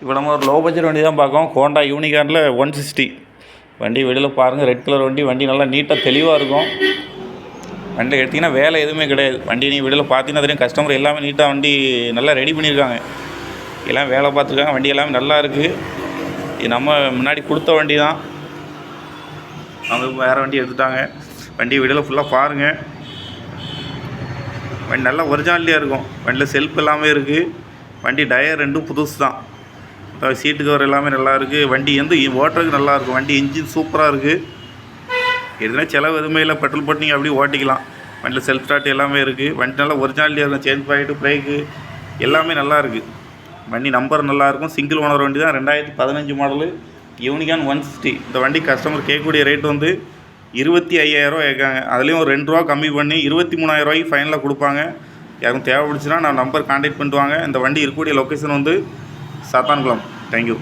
இப்போ நம்ம ஒரு லோ பட்ஜெட் வண்டி தான் பார்க்கோம். ஹோண்டா யூனிகார்னில் 160 வண்டி வெளியில் பாருங்கள். ரெட் கலர் வண்டி நல்லா நீட்டாக தெளிவாக இருக்கும். வண்டியில் எடுத்திங்கன்னா வேலை எதுவுமே கிடையாது. வண்டி நீ வெளியில் பார்த்தீங்கன்னா தெரியும், கஸ்டமர் எல்லாமே நீட்டாக வண்டி நல்லா ரெடி பண்ணியிருக்காங்க. எல்லாம் வேலை பார்த்துருக்காங்க. வண்டி எல்லாமே நல்லா இருக்குது. இது நம்ம முன்னாடி கொடுத்த வண்டி தான். அவங்க வேறு வண்டி எடுத்துட்டாங்க. வண்டி வெளியில் ஃபுல்லாக பாருங்கள். வண்டி நல்லா ஒரிஜினாலிட்டியாக இருக்கும். வண்டியில் செல்ஃப் எல்லாமே இருக்குது. வண்டி டயர் ரெண்டும் புதுசு தான். சீட்டு கவர் எல்லாமே நல்லா இருக்குது. வண்டி ஓட்டுறதுக்கு நல்லாயிருக்கும். வண்டி இன்ஜின் சூப்பராக இருக்குது. எதுனா செலவு எதுவுமே இல்லை. பெட்ரோல் போட்டு நீங்கள் அப்படியே ஓட்டிக்கலாம். வண்டியில் செல்ஃப் ஸ்டார்ட் எல்லாமே இருக்குது. வண்டி நல்லா ஒரிஜினாலிட்டியாக இருக்கும். சேஞ்ச் பாயிண்ட்டு, பிரேக்கு எல்லாமே நல்லா இருக்குது. வண்டி நம்பர் நல்லாயிருக்கும். சிங்கிள் ஓனர் வண்டி தான். 2015 மாடலு யூனிகார்ன் 160. இந்த வண்டி கஸ்டமர் கேட்கக்கூடிய ரேட் 25,000 ரூபா கேட்காங்க. அதுலேயும் ஒரு 2 ரூபா கம்மி பண்ணி 23,000 ரூபாய்க்கு ஃபைனலாக கொடுப்பாங்க. யாரும் தேவைப்படுச்சுன்னா நான் நம்பர் கான்டாக்ட் பண்ணிட்டு வாங்க. இந்த வண்டி இருக்கக்கூடிய லொக்கேஷன் சாத்தான்குளம். தேங்க்யூ.